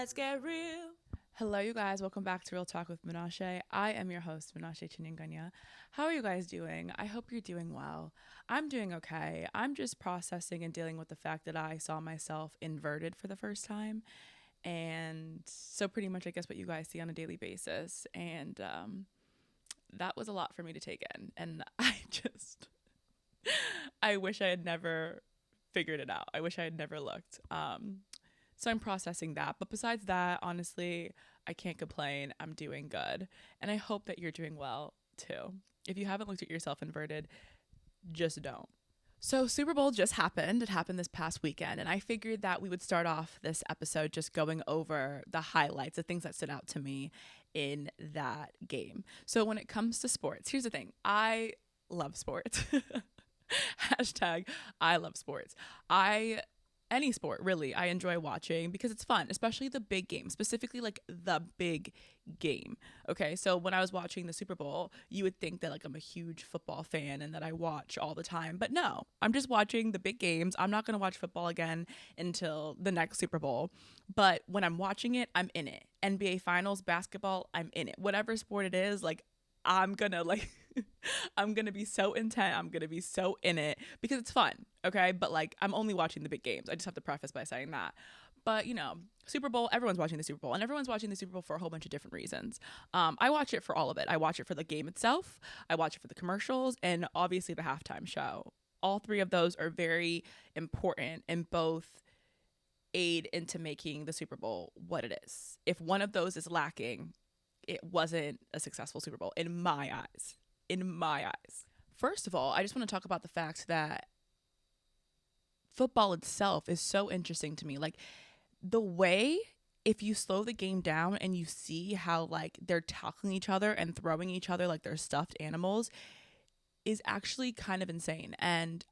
let's get real. Hello, you guys. Welcome back to Real Talk with Menashe. I am your host, Menashe Chinyanganya. How are you guys doing? I hope you're doing well. I'm doing okay. I'm just processing and dealing with the fact that I saw myself inverted for the first time. And so, pretty much, I guess, what you guys see on a daily basis. And that was a lot for me to take in. And I wish I had never figured it out. I wish I had never looked. So I'm processing that. But besides that, honestly, I can't complain. I'm doing good. And I hope that you're doing well too. If you haven't looked at yourself inverted, just don't. So Super Bowl just happened. It happened this past weekend. And I figured that we would start off this episode just going over the highlights, the things that stood out to me in that game. So when it comes to sports, here's the thing. I love sports. Hashtag I love sports. Any sport, really, I enjoy watching because it's fun, especially the big game, specifically like the big game. Okay, so when I was watching the Super Bowl, you would think that like I'm a huge football fan and that I watch all the time, but no, I'm just watching the big games. I'm not going to watch football again until the next Super Bowl, but when I'm watching it, I'm in it. NBA Finals, basketball, I'm in it. Whatever sport it is, like I'm gonna like I'm gonna be so intent, I'm gonna be so in it because it's fun, okay? But like I'm only watching the big games. I just have to preface by saying that. But you know, Super Bowl, everyone's watching the Super Bowl, and everyone's watching the Super Bowl for a whole bunch of different reasons. I watch it for all of it. I watch it for the game itself, I watch it for the commercials, and obviously the halftime show. All three of those are very important and both aid into making the Super Bowl what it is. If one of those is lacking, it wasn't a successful Super Bowl in my eyes. In my eyes. First of all, I just want to talk about the fact that football itself is so interesting to me. Like the way, if you slow the game down and you see how like they're tackling each other and throwing each other like they're stuffed animals, is actually kind of insane. And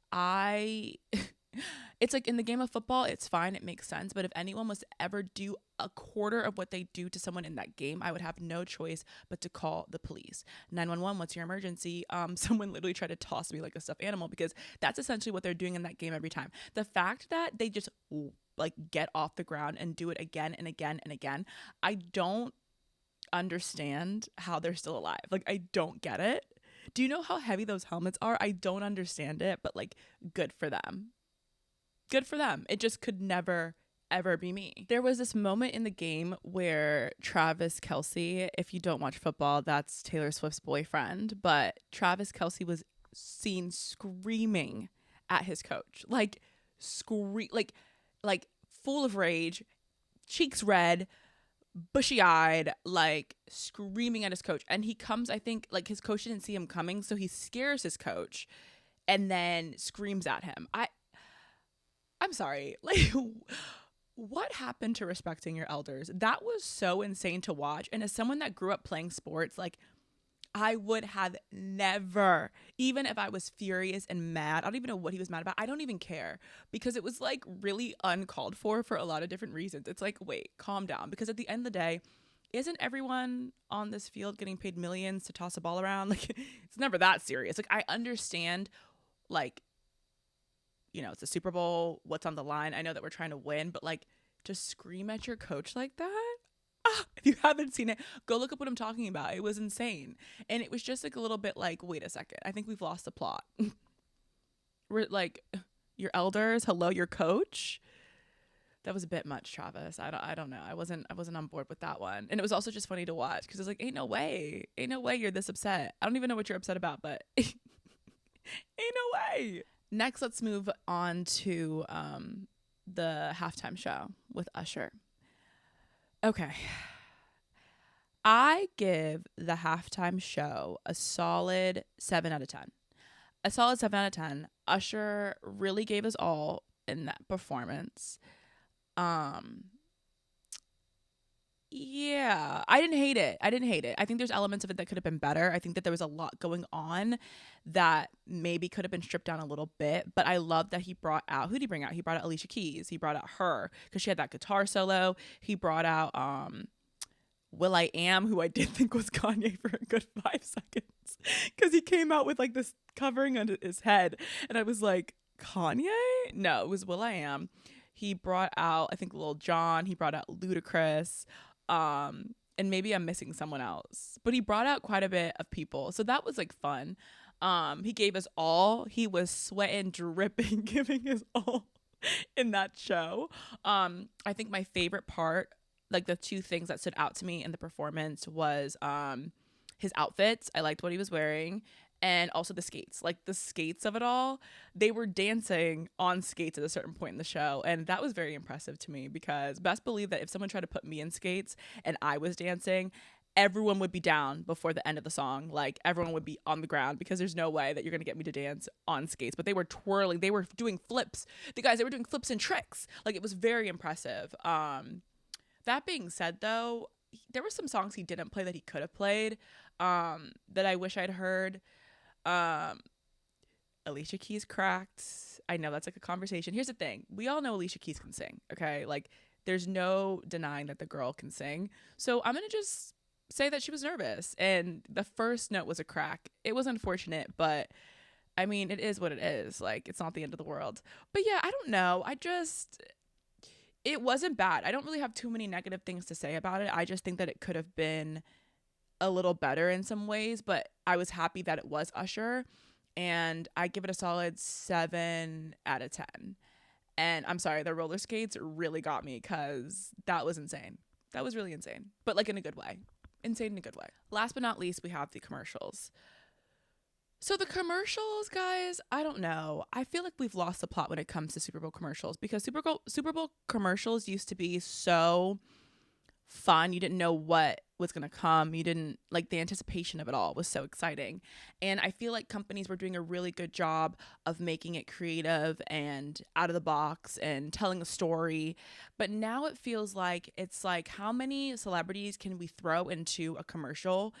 it's like in the game of football, it's fine, it makes sense. But if anyone was to ever do a quarter of what they do to someone in that game, I would have no choice but to call the police. 911, what's your emergency? Someone literally tried to toss me like a stuffed animal because that's essentially what they're doing in that game every time. The fact that they just like get off the ground and do it again and again and again, I don't understand how they're still alive. Like I don't get it. Do you know how heavy those helmets are? I don't understand it, but like good for them. Good for them. It just could never, ever be me. There was this moment in the game where Travis Kelce, if you don't watch football, that's Taylor Swift's boyfriend, but Travis Kelce was seen screaming at his coach. Like full of rage, cheeks red, bushy-eyed, like screaming at his coach. And he comes, I think, like his coach didn't see him coming, so he scares his coach and then screams at him. I'm sorry, like what happened to respecting your elders? That was so insane to watch. And as someone that grew up playing sports, like I would have never, even if I was furious and mad, I don't even know what he was mad about. I don't even care because it was like really uncalled for a lot of different reasons. It's like, wait, calm down. Because at the end of the day, isn't everyone on this field getting paid millions to toss a ball around? Like it's never that serious. Like I understand, like, you know, it's a Super Bowl, what's on the line? I know that we're trying to win, but like to scream at your coach like that? If you haven't seen it, go look up what I'm talking about. It was insane. And it was just like a little bit like, wait a second, I think we've lost the plot. We're like, your elders, hello, your coach. That was a bit much, Travis. I don't know. I wasn't on board with that one. And it was also just funny to watch because it's like, ain't no way you're this upset. I don't even know what you're upset about, but ain't no way. Next, let's move on to the halftime show with Usher. Okay. I give the halftime show a solid 7 out of 10. A solid 7 out of 10. Usher really gave us all in that performance. Yeah, I didn't hate it. I think there's elements of it that could have been better. I think that there was a lot going on that maybe could have been stripped down a little bit, but I love that he brought out, who did he bring out? He brought out Alicia Keys. He brought out her because she had that guitar solo. He brought out Will I Am, who I did think was Kanye for a good 5 seconds because he came out with like this covering under his head and I was like, Kanye? No, it was Will I Am. He brought out, I think, Lil Jon. He brought out Ludacris. And maybe I'm missing someone else. But he brought out quite a bit of people. So that was like fun. He gave us all. He was sweating, dripping, giving his all in that show. I think my favorite part, like the two things that stood out to me in the performance was his outfits. I liked what he was wearing. And also the skates, like the skates of it all. They were dancing on skates at a certain point in the show. And that was very impressive to me because best believe that if someone tried to put me in skates and I was dancing, everyone would be down before the end of the song. Like everyone would be on the ground because there's no way that you're going to get me to dance on skates. But they were twirling. They were doing flips. They were doing flips and tricks. Like it was very impressive. That being said, though, there were some songs he didn't play that he could have played that I wish I'd heard. Alicia Keys cracked. I know that's like a conversation. Here's the thing. We all know Alicia Keys can sing, okay? Like there's no denying that the girl can sing. So I'm going to just say that she was nervous and the first note was a crack. It was unfortunate, but I mean, it is what it is. Like it's not the end of the world. But yeah, I don't know. It wasn't bad. I don't really have too many negative things to say about it. I just think that it could have been a little better in some ways, but I was happy that it was Usher, and I give it a solid 7 out of 10. And I'm sorry, the roller skates really got me because that was insane. That was really insane, but like in a good way. Insane in a good way. Last but not least, we have the commercials. So the commercials, guys, I don't know. I feel like we've lost the plot when it comes to Super Bowl commercials because Super Bowl commercials used to be so fun. You didn't know what was going to come. You didn't like the anticipation of it all was so exciting. And I feel like companies were doing a really good job of making it creative and out of the box and telling a story. But now it feels like it's like, how many celebrities can we throw into a commercial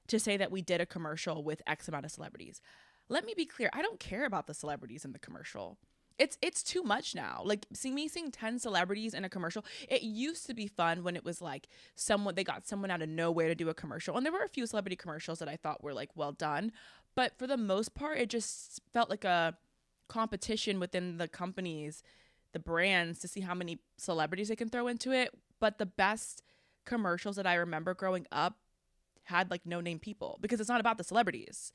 to say that we did a commercial with X amount of celebrities? Let me be clear. I don't care about the celebrities in the commercial. It's too much now. Like seeing 10 celebrities in a commercial. It used to be fun when it was like they got someone out of nowhere to do a commercial. And there were a few celebrity commercials that I thought were like well done. But for the most part, it just felt like a competition within the companies, the brands, to see how many celebrities they can throw into it. But the best commercials that I remember growing up had like no name people because it's not about the celebrities.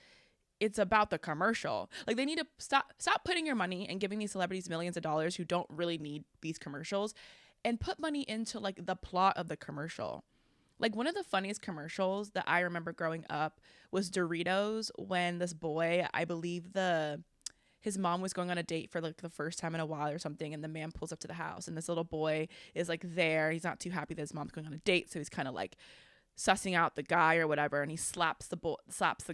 It's about the commercial. Like they need to stop putting your money and giving these celebrities millions of dollars who don't really need these commercials and put money into like the plot of the commercial. Like one of the funniest commercials that I remember growing up was Doritos, when this boy, I believe his mom was going on a date for like the first time in a while or something, and the man pulls up to the house and this little boy is like there. He's not too happy that his mom's going on a date, so he's kind of like sussing out the guy or whatever, and he slaps the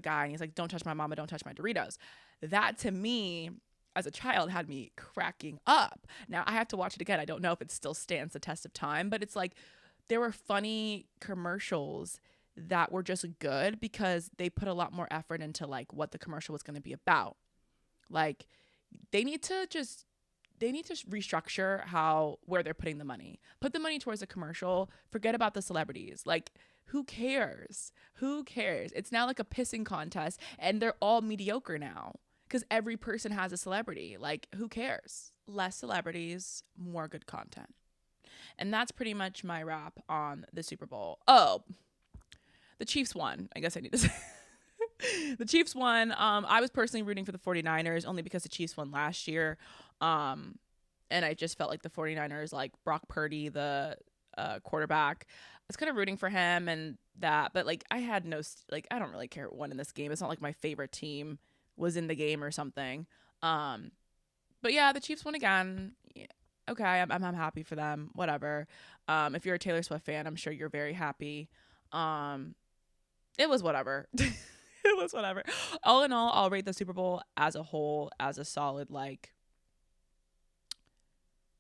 guy and he's like, "Don't touch my mama, don't touch my Doritos." That to me as a child had me cracking up. Now I have to watch it again. I don't know if it still stands the test of time, but it's like there were funny commercials that were just good because they put a lot more effort into like what the commercial was going to be about. Like they need to restructure where they're putting the money. Put the money towards a commercial. Forget about the celebrities. Like, who cares? Who cares? It's now like a pissing contest, and they're all mediocre now because every person has a celebrity. Like, who cares? Less celebrities, more good content. And that's pretty much my wrap on the Super Bowl. Oh, the Chiefs won. I guess I need to say. The Chiefs won. I was personally rooting for the 49ers only because the Chiefs won last year. And I just felt like the 49ers, like Brock Purdy, the quarterback, I was kind of rooting for him and that. But like I had I don't really care who won in this game. It's not like my favorite team was in the game or something. But yeah, the Chiefs won again. Yeah, okay, I'm happy for them. Whatever. If you're a Taylor Swift fan, I'm sure you're very happy. It was whatever. It was whatever. All in all, I'll rate the Super Bowl as a whole as a solid,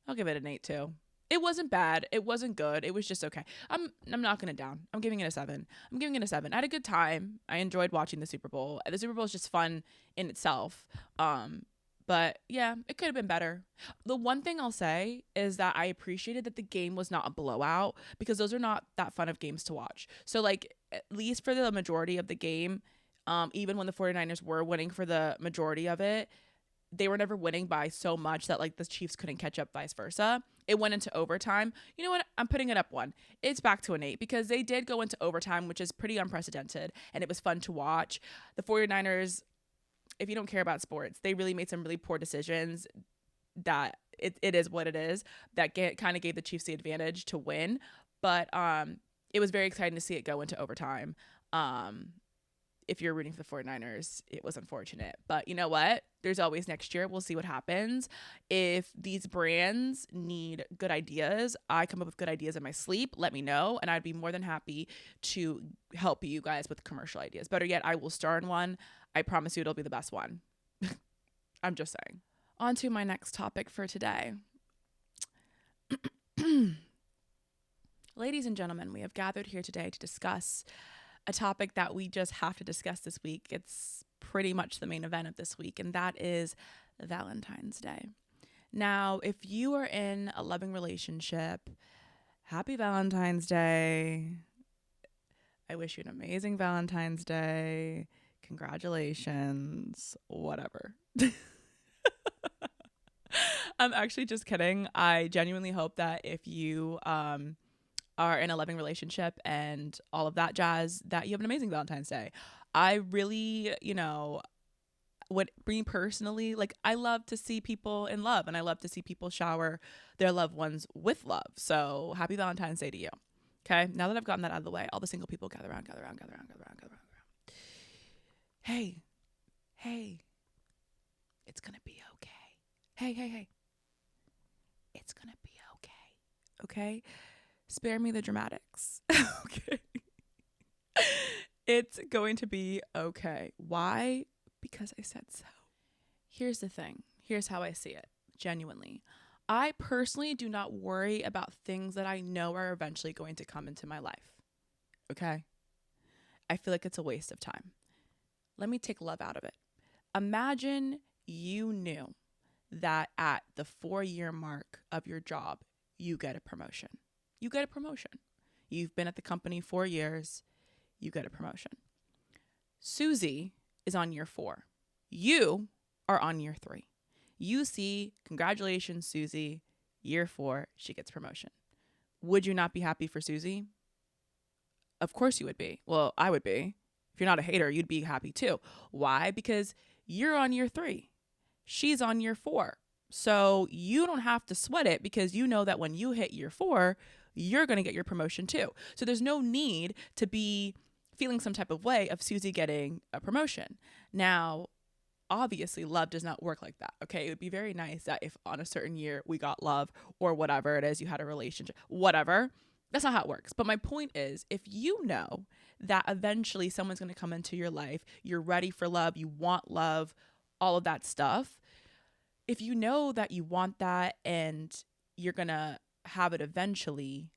I'll give it an 8 too. It wasn't bad. It wasn't good. It was just okay. I'm knocking it down. I'm giving it a 7. I had a good time. I enjoyed watching the Super Bowl. The Super Bowl is just fun in itself. But yeah, it could have been better. The one thing I'll say is that I appreciated that the game was not a blowout because those are not that fun of games to watch. So at least for the majority of the game, even when the 49ers were winning for the majority of it, they were never winning by so much that like the Chiefs couldn't catch up, vice versa. It went into overtime. You know what? I'm putting it up one. It's back to an 8 because they did go into overtime, which is pretty unprecedented, and it was fun to watch. The 49ers, if you don't care about sports, they really made some really poor decisions that it is what it is that kind of gave the Chiefs the advantage to win. But it was very exciting to see it go into overtime. If you're rooting for the 49ers, it was unfortunate. But you know what? There's always next year. We'll see what happens. If these brands need good ideas, I come up with good ideas in my sleep, let me know. And I'd be more than happy to help you guys with commercial ideas. Better yet, I will star in one. I promise you it'll be the best one. I'm just saying. On to my next topic for today. Ladies and gentlemen, we have gathered here today to discuss a topic that we just have to discuss this week. It's pretty much the main event of this week, and that is Valentine's Day. Now, if you are in a loving relationship, happy Valentine's Day. I wish you an amazing Valentine's Day. Congratulations. Whatever. I'm actually just kidding. I genuinely hope that if you are in a loving relationship and all of that jazz, that you have an amazing Valentine's Day. I really, would me personally, like, I love to see people in love, and I love to see people shower their loved ones with love. So happy Valentine's Day to you. Okay. Now that I've gotten that out of the way, all the single people gather around. Hey, it's going to be okay. Hey. It's going to be okay. Okay. Spare me the dramatics. Okay. It's going to be okay. Why? Because I said so. Here's the thing. Here's how I see it. Genuinely. I personally do not worry about things that I know are eventually going to come into my life. Okay? I feel like it's a waste of time. Let me take love out of it. Imagine you knew that at the 4-year mark of your job, you get a promotion. You get a promotion. You've been at the company 4 years. You get a promotion. Susie is on year 4. You are on year 3. You see, congratulations, Susie. Year 4, she gets promotion. Would you not be happy for Susie? Of course you would be. Well, I would be. If you're not a hater, you'd be happy too. Why? Because you're on year 3. She's on year 4. So you don't have to sweat it because you know that when you hit year 4, you're going to get your promotion too. So there's no need to be feeling some type of way of Susie getting a promotion. Now, obviously, love does not work like that. Okay. It would be very nice that if on a certain year we got love or whatever it is, you had a relationship, whatever. That's not how it works. But my point is, if you know that eventually someone's going to come into your life, you're ready for love, you want love, all of that stuff. If you know that you want that and you're going to have it eventually,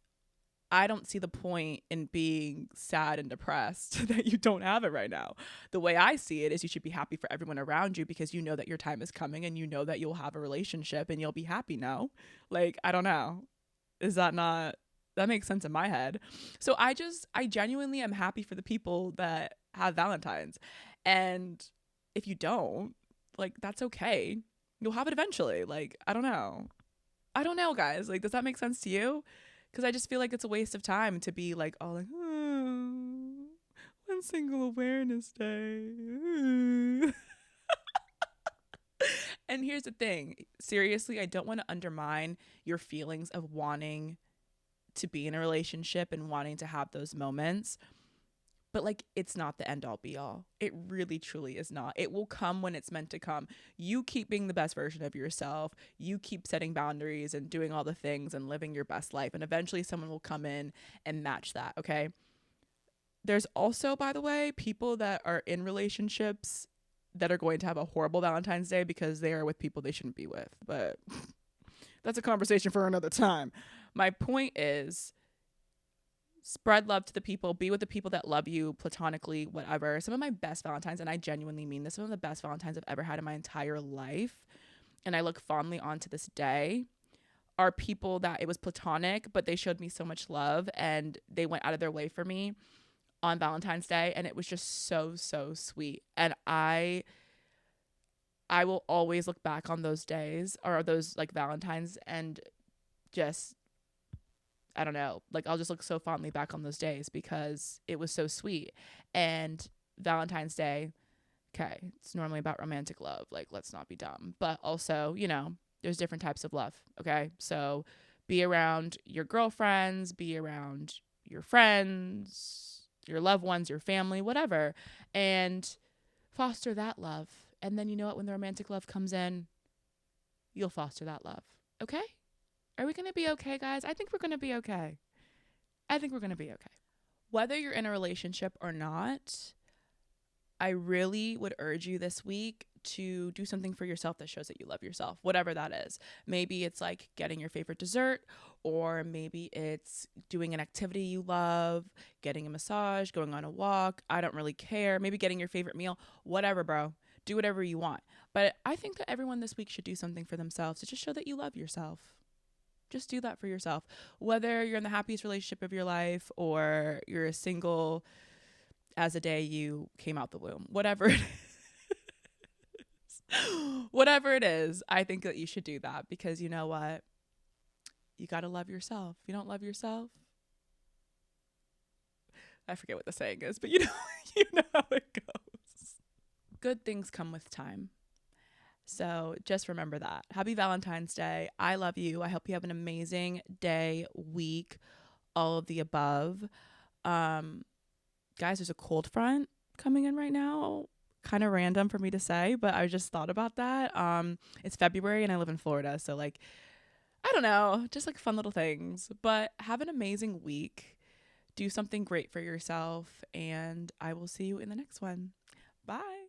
I don't see the point in being sad and depressed that you don't have it right now. The way I see it is you should be happy for everyone around you because you know that your time is coming and you know that you'll have a relationship and you'll be happy now. Like, I don't know. Is that not, that makes sense in my head. So I genuinely am happy for the people that have Valentines. And if you don't, like, that's okay. You'll have it eventually. Like, I don't know, guys. Like, does that make sense to you? Because I just feel like it's a waste of time to be like, all like, oh, one single awareness day. And here's the thing. Seriously, I don't want to undermine your feelings of wanting to be in a relationship and wanting to have those moments. But like, it's not the end all be all. It really, truly is not. It will come when it's meant to come. You keep being the best version of yourself. You keep setting boundaries and doing all the things and living your best life. And eventually someone will come in and match that. Okay. There's also, by the way, people that are in relationships that are going to have a horrible Valentine's Day because they are with people they shouldn't be with. But that's a conversation for another time. My point is, spread love to the people, be with the people that love you platonically, whatever. Some of my best Valentines, and I genuinely mean this, some of the best Valentines I've ever had in my entire life, and I look fondly on to this day, are people that it was platonic, but they showed me so much love and they went out of their way for me on Valentine's Day. And it was just so, so sweet. And I I will always look back on those days or those like Valentines and just, I don't know, like I'll just look so fondly back on those days because it was so sweet. And Valentine's Day, okay, it's normally about romantic love. Like, let's not be dumb. But also, you know, there's different types of love, okay? So be around your girlfriends, be around your friends, your loved ones, your family, whatever, and foster that love. And then you know what? When the romantic love comes in, you'll foster that love, okay? Are we going to be okay, guys? I think we're going to be okay. I think we're going to be okay. Whether you're in a relationship or not, I really would urge you this week to do something for yourself that shows that you love yourself, whatever that is. Maybe it's like getting your favorite dessert, or maybe it's doing an activity you love, getting a massage, going on a walk. I don't really care. Maybe getting your favorite meal, whatever, bro. Do whatever you want. But I think that everyone this week should do something for themselves to just show that you love yourself. Just do that for yourself. Whether you're in the happiest relationship of your life or you're a single as the day you came out the womb, whatever it is, whatever it is, I think that you should do that because you know what? You got to love yourself. If you don't love yourself, I forget what the saying is, but you know how it goes. Good things come with time. So just remember that. Happy Valentine's Day. I love you. I hope you have an amazing day, week, all of the above. Guys, there's a cold front coming in right now. Kind of random for me to say, but I just thought about that. It's February and I live in Florida. So like, I don't know, just like fun little things. But have an amazing week. Do something great for yourself. And I will see you in the next one. Bye.